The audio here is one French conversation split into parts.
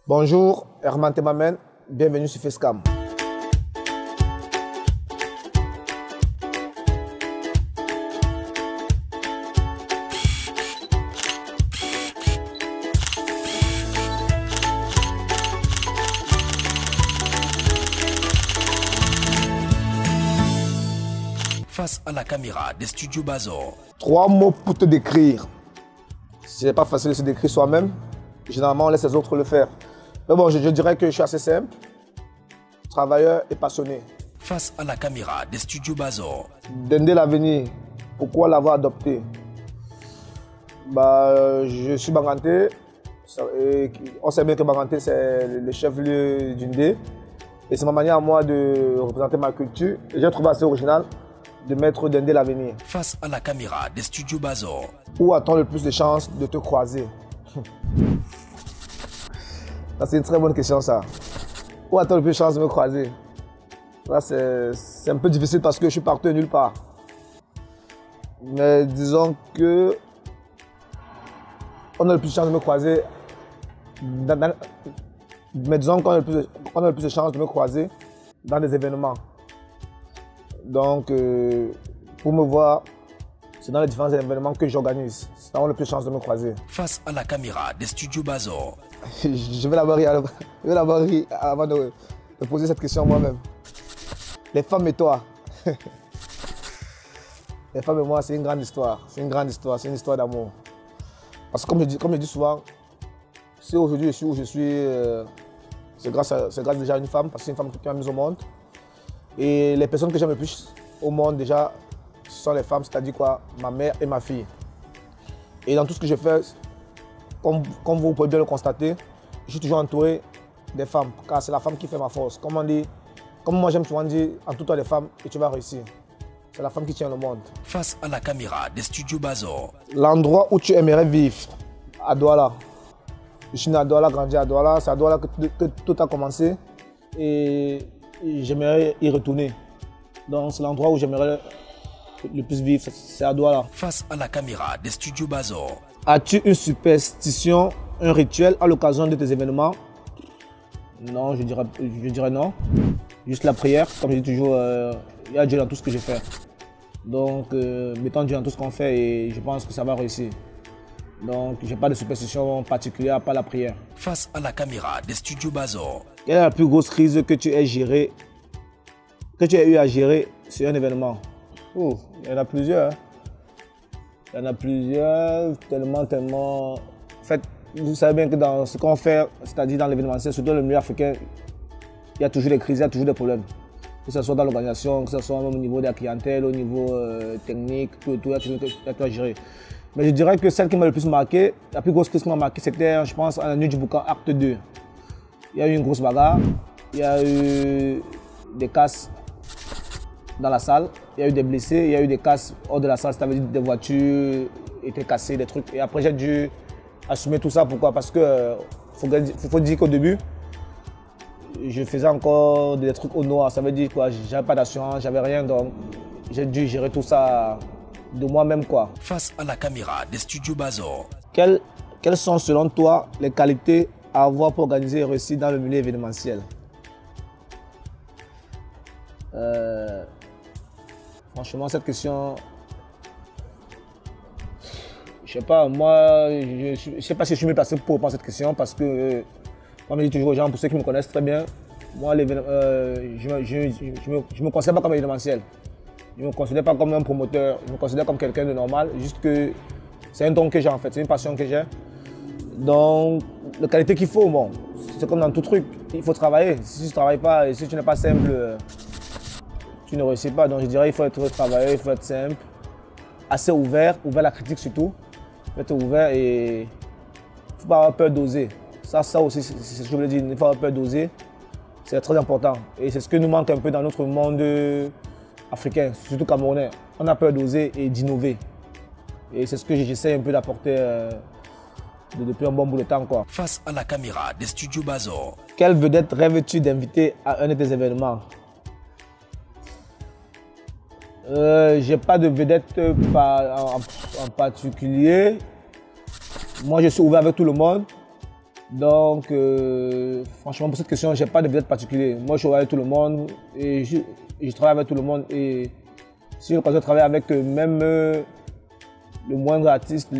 Bonjour, Herman Temamen, bienvenue sur Facecam. Face à la caméra des studios Bazor. 3 mots pour te décrire. C'est pas facile de se décrire soi-même. Généralement, on laisse les autres le faire. Mais bon, je dirais que je suis assez simple, travailleur et passionné. Face à la caméra des studios Bazor. Dendé l'avenir, pourquoi l'avoir adopté? Je suis Banganté. On sait bien que Banganté, c'est le chef-lieu d'Undé. Et c'est ma manière à moi de représenter ma culture. Et j'ai trouvé assez original de mettre Dendé l'avenir. Face à la caméra des studios Bazor. Où a-t-on le plus de chances de te croiser? C'est une très bonne question, ça. Où a-t-on le plus de chances de me croiser? Là, c'est un peu difficile parce que je suis parti de nulle part. Mais disons que on a le plus de chances de me croiser. Mais disons qu'on a le plus de chances de me croiser dans des événements. Donc, pour me voir, c'est dans les différents événements que j'organise. C'est là où on a le plus de chances de me croiser. Face à la caméra des studios Bazor. Je vais d'abord rire avant de poser cette question moi-même. Les femmes et toi. Les femmes et moi, c'est une grande histoire. C'est une grande histoire, c'est une histoire d'amour. Parce que comme je dis souvent, si aujourd'hui je suis où je suis, c'est grâce déjà à une femme, parce que c'est une femme qui m'a mis au monde. Et les personnes que j'aime le plus au monde déjà, ce sont les femmes, c'est-à-dire quoi, ma mère et ma fille. Et dans tout ce que je fais, comme vous pouvez bien le constater, je suis toujours entouré des femmes, car c'est la femme qui fait ma force. Comme moi j'aime souvent dire, entoure-toi des femmes et tu vas réussir. C'est la femme qui tient le monde. Face à la caméra des studios Bazor. L'endroit où tu aimerais vivre, à Douala. Je suis né à Douala, grandi à Douala. C'est à Douala que tout a commencé et j'aimerais y retourner. Donc c'est l'endroit où j'aimerais le plus vivre, c'est à Douala. Face à la caméra des studios Bazor. As-tu une superstition, un rituel à l'occasion de tes événements? Non, je dirais non. Juste la prière, comme je dis toujours, il y a Dieu dans tout ce que je fais. Donc, mettons Dieu dans tout ce qu'on fait et je pense que ça va réussir. Donc, je n'ai pas de superstition particulière à part la prière. Face à la caméra des studios Bazor. Quelle est la plus grosse crise que tu as eu à gérer sur un événement? Oh, il y en a plusieurs. Il y en a plusieurs, tellement. En fait, vous savez bien que dans ce qu'on fait, c'est-à-dire dans l'événementiel, surtout le milieu africain, il y a toujours des crises, il y a toujours des problèmes. Que ce soit dans l'organisation, que ce soit au niveau de la clientèle, au niveau technique, tout, il y a tout à gérer. Mais je dirais que celle qui m'a le plus marqué, la plus grosse crise qui m'a marqué, c'était, je pense, à la nuit du Boucan, acte 2. Il y a eu une grosse bagarre, il y a eu des casses dans la salle, il y a eu des blessés, il y a eu des casses hors de la salle, c'est-à-dire des voitures étaient cassées, des trucs. Et après, j'ai dû assumer tout ça. Pourquoi? Parce que faut dire qu'au début, je faisais encore des trucs au noir. Ça veut dire quoi? J'avais pas d'assurance, j'avais rien, donc j'ai dû gérer tout ça de moi-même, quoi. Face à la caméra des studios Bazor. Quelles sont selon toi les qualités à avoir pour organiser et réussir dans le milieu événementiel? Franchement, cette question, je sais pas, moi, je sais pas si je suis mieux placé pour répondre à cette question parce que, comme je dis toujours aux gens, pour ceux qui me connaissent très bien, moi, je me considère pas comme événementiel. Je ne me considère pas comme un promoteur, je me considère comme quelqu'un de normal, juste que c'est un don que j'ai en fait, c'est une passion que j'ai. Donc, la qualité qu'il faut, bon, c'est comme dans tout truc, il faut travailler. Si tu ne travailles pas et si tu n'es pas simple, tu ne réussis pas. Donc je dirais qu'il faut être travailleur, il faut être simple, assez ouvert à la critique surtout. Il faut être ouvert et il ne faut pas avoir peur d'oser. Ça aussi, c'est ce que je voulais dire, il ne faut pas avoir peur d'oser. C'est très important. Et c'est ce que nous manque un peu dans notre monde africain, surtout camerounais. On a peur d'oser et d'innover. Et c'est ce que j'essaie un peu d'apporter depuis un bon bout de temps, quoi. Face à la caméra des studios Bazor. Quelle vedette rêves-tu d'inviter à un de tes événements? J'ai pas de vedette en particulier. Moi, je suis ouvert avec tout le monde. Donc, franchement, pour cette question, je n'ai pas de vedette particulière. Moi, je suis avec tout le monde et je travaille avec tout le monde. Et si j'ai l'occasion de travailler avec même le moindre artiste,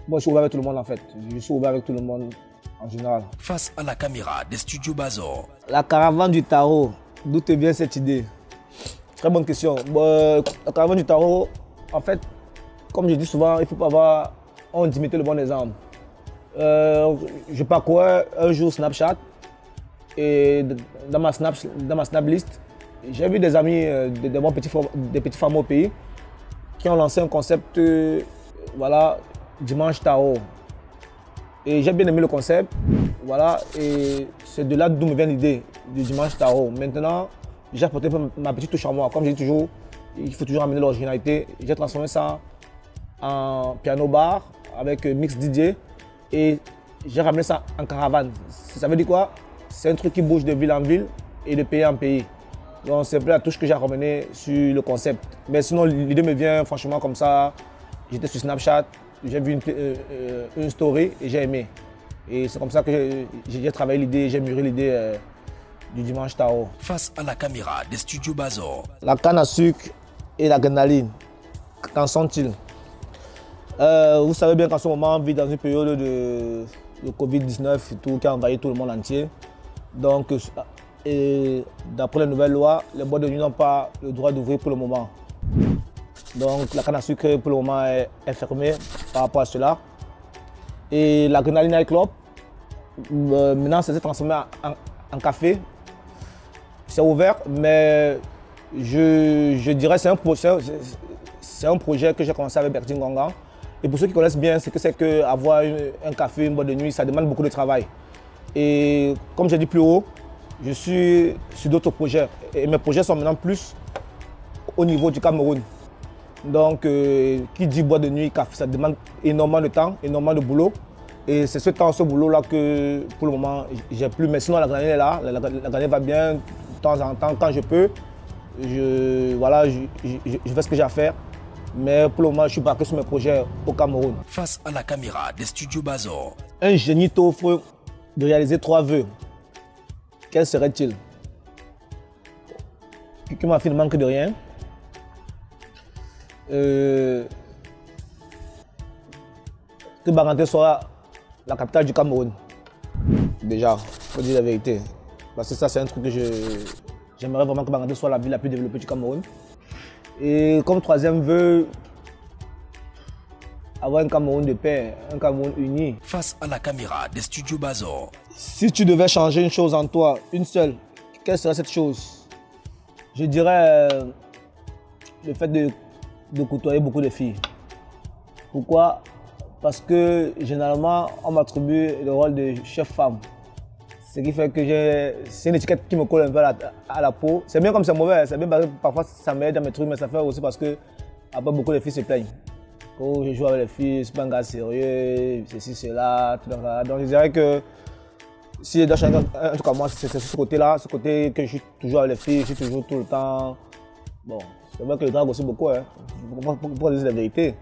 moi, je suis ouvert avec tout le monde en fait. Je suis ouvert avec tout le monde en général. Face à la caméra des studios Bazor. La caravane du tarot, d'où te vient cette idée? Très bonne question. Bon, la caravane du tarot, en fait, comme je dis souvent, il ne faut pas avoir honte d'imiter le bon exemple. Je parcourais un jour Snapchat et dans ma Snap list, j'ai vu des amis, des petits femmes au pays qui ont lancé un concept, voilà, dimanche tarot. Et j'ai bien aimé le concept, voilà, et c'est de là d'où me vient l'idée du dimanche tarot. Maintenant, j'ai apporté ma petite touche à moi. Comme je dis toujours, il faut toujours amener l'originalité. J'ai transformé ça en piano bar avec mix DJ et j'ai ramené ça en caravane. Ça veut dire quoi? C'est un truc qui bouge de ville en ville et de pays en pays. Donc c'est un peu la touche que j'ai ramenée sur le concept. Mais sinon, l'idée me vient franchement comme ça. J'étais sur Snapchat, j'ai vu une story et j'ai aimé. Et c'est comme ça que j'ai travaillé l'idée, j'ai mûri l'idée du dimanche tarot. Face à la caméra des studios Bazor. La canne à sucre et l'adrénaline, qu'en sont-ils? Vous savez bien qu'en ce moment, on vit dans une période de Covid-19 et tout, qui a envahi tout le monde entier. Donc, d'après les nouvelles lois, les boîtes de nuit n'ont pas le droit d'ouvrir pour le moment. Donc, la canne à sucre, pour le moment, est fermée par rapport à cela. Et l'adrénaline Night Club, maintenant, ça s'est transformé en café. C'est ouvert, mais je dirais que c'est un projet que j'ai commencé avec Bertin Gonga. Et pour ceux qui connaissent bien, c'est qu'avoir un café, une boîte de nuit, ça demande beaucoup de travail. Et comme j'ai dit plus haut, je suis sur d'autres projets. Et mes projets sont maintenant plus au niveau du Cameroun. Donc, qui dit boîte de nuit, café, ça demande énormément de temps, énormément de boulot. Et c'est ce boulot-là que, pour le moment, j'ai plus. Mais sinon, la granule est là, la granule va bien, de temps en temps, quand je peux. Voilà, je fais ce que j'ai à faire. Mais pour le moment, je suis parti sur mes projets au Cameroun. Face à la caméra des studios Bazor. Un génie t'offre de réaliser 3 vœux. Quels seraient-ils? Que ma fille ne manque de rien. Que Banganté soit la capitale du Cameroun. Déjà, il faut dire la vérité. Parce que ça, c'est un truc que j'aimerais vraiment que Banganté soit la ville la plus développée du Cameroun. Et comme 3e vœu, avoir un Cameroun de paix, un Cameroun uni. Face à la caméra des studios Bazor. Si tu devais changer une chose en toi, une seule, quelle serait cette chose? Je dirais le fait de côtoyer beaucoup de filles. Pourquoi? Parce que généralement, on m'attribue le rôle de chef femme. Ce qui fait que c'est une étiquette qui me colle un peu à la peau. C'est bien comme c'est mauvais, c'est bien parce que parfois ça m'aide dans mes trucs, mais ça fait aussi parce que après beaucoup de filles se plaignent. Quand je joue avec les filles, c'est pas un gars sérieux, ceci, cela, tout ça. Donc je dirais que si je dois changer un truc à moi, c'est ce côté-là, ce côté que je suis toujours avec les filles, je suis toujours tout le temps. Bon, c'est vrai que je drague aussi beaucoup, hein. Pour dire la vérité.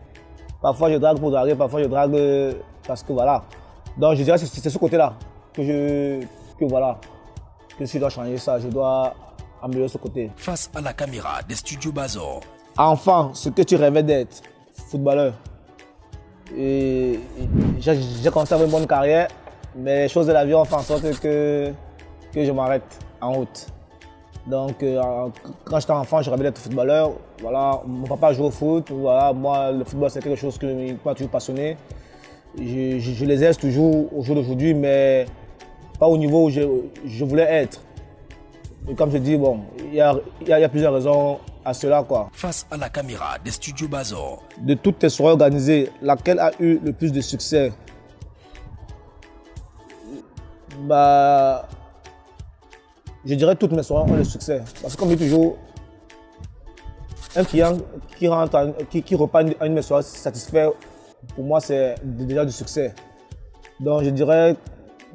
Parfois je drague pour draguer, parfois je drague parce que voilà. Donc je dirais que c'est ce côté-là que si je dois changer ça, je dois améliorer ce côté. Face à la caméra des studios Bazor. Enfant, ce que tu rêvais d'être, footballeur. Et j'ai commencé à avoir une bonne carrière, mais les choses de la vie ont fait en sorte que je m'arrête en route. Donc quand j'étais enfant, je rêvais d'être footballeur. Voilà, mon papa jouait au foot. Voilà, moi, le football, c'est quelque chose qui m'a toujours passionné. Je les aide toujours au jour d'aujourd'hui, mais pas au niveau où je voulais être. Et comme je dis, bon, il y a plusieurs raisons à cela, quoi. Face à la caméra des studios Bazor. De toutes tes soirées organisées, laquelle a eu le plus de succès? Bah, je dirais toutes mes soirées ont le succès. Parce que comme je dis toujours, un client qui repart à une de mes soirées satisfait, pour moi, c'est déjà du succès. Donc je dirais,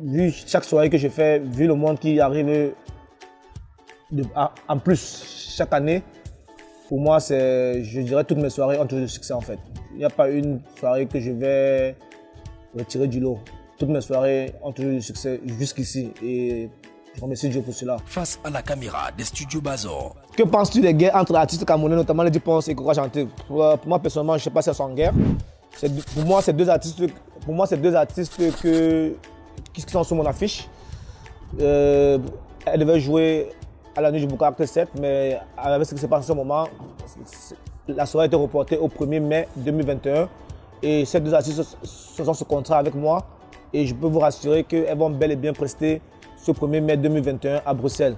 vu chaque soirée que je fais, vu le monde qui arrive en plus chaque année, pour moi, je dirais toutes mes soirées ont toujours du succès en fait. Il n'y a pas une soirée que je vais retirer du lot. toutes mes soirées ont toujours eu du succès jusqu'ici. Et je remercie Dieu pour cela. Face à la caméra des studios Bazor. Que penses-tu des guerres entre artistes camerounais, notamment les Dupons et Coca Chanté? Pour moi, personnellement, je ne sais pas si elles sont en guerre. Pour moi, c'est deux artistes qui sont sur mon affiche. Elles devaient jouer à la nuit du Boucarat 7, mais avec ce qui se passe en ce moment, la soirée a été reportée au 1er mai 2021. Et ces deux artistes sont sous contrat avec moi. Et je peux vous rassurer qu'elles vont bel et bien prester ce 1er mai 2021 à Bruxelles.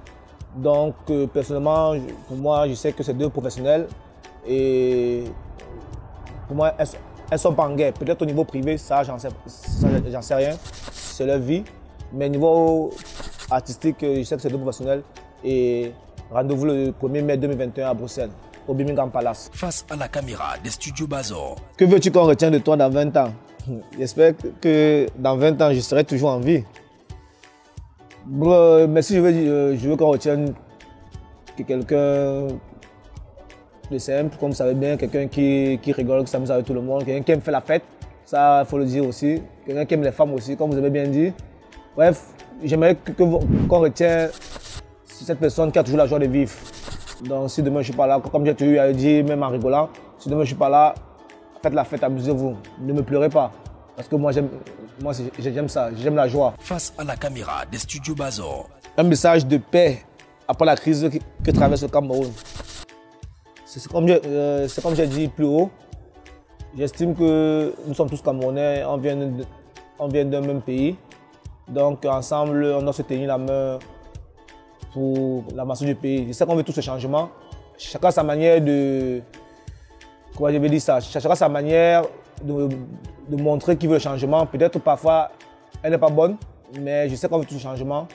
Donc, personnellement, pour moi, je sais que c'est deux professionnels. Et pour moi, elles ne sont pas en guerre. Peut-être au niveau privé, ça, j'en sais rien. C'est leur vie. Mais au niveau artistique, je sais que c'est deux professionnels. Et rendez-vous le 1er mai 2021 à Bruxelles, au Birmingham Palace. Face à la caméra des studios Bazor. Que veux-tu qu'on retienne de toi dans 20 ans? J'espère que dans 20 ans, je serai toujours en vie. Mais si je veux qu'on retienne que quelqu'un de simple, comme vous savez bien, quelqu'un qui rigole, qui s'amuse avec tout le monde, quelqu'un qui aime faire la fête, ça il faut le dire aussi, quelqu'un qui aime les femmes aussi, comme vous avez bien dit. Bref, j'aimerais qu'on retienne cette personne qui a toujours la joie de vivre. Donc si demain je ne suis pas là, comme j'ai toujours dit, même en rigolant, si demain je ne suis pas là, faites la fête, amusez-vous, ne me pleurez pas. Parce que moi j'aime ça, j'aime la joie. Face à la caméra des studios Bazor. Un message de paix après la crise que traverse le Cameroun. C'est comme j'ai dit plus haut, j'estime que nous sommes tous Camerounais, on vient d'un même pays. Donc ensemble, on doit se tenir la main pour l'avancée du pays. Je sais qu'on veut tous ce changement. Chacun a sa manière de... Comment je vais dire ça? Chacun a sa manière de montrer qu'il veut le changement. Peut-être parfois, elle n'est pas bonne, mais je sais qu'on veut tous le changement.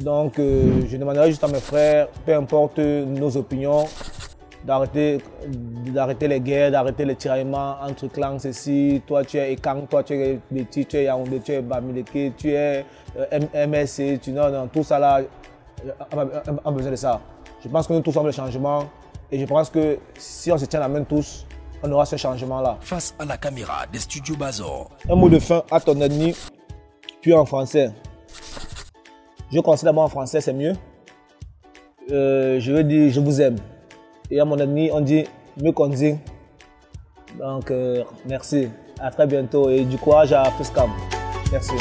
Donc je demanderai juste à mes frères, peu importe nos opinions, d'arrêter les guerres, d'arrêter les tiraillements entre clans, ceci. Toi tu es Ekang, toi tu es Betty, tu es Yaoundé, tu es Bamileke, tu es MSC, non, tout ça là, on a besoin de ça. Je pense que nous tous sommes le changement et je pense que si on se tient la main tous, on aura ce changement là. Face à la caméra des studios Bazor. Un mot de fin à ton ennemi, puis en français. Je conseille d'abord en français, c'est mieux. Je veux dire je vous aime. Et à mon ennemi, on dit mieux qu'on dit. Donc merci, à très bientôt et du courage à Fuscam. Merci.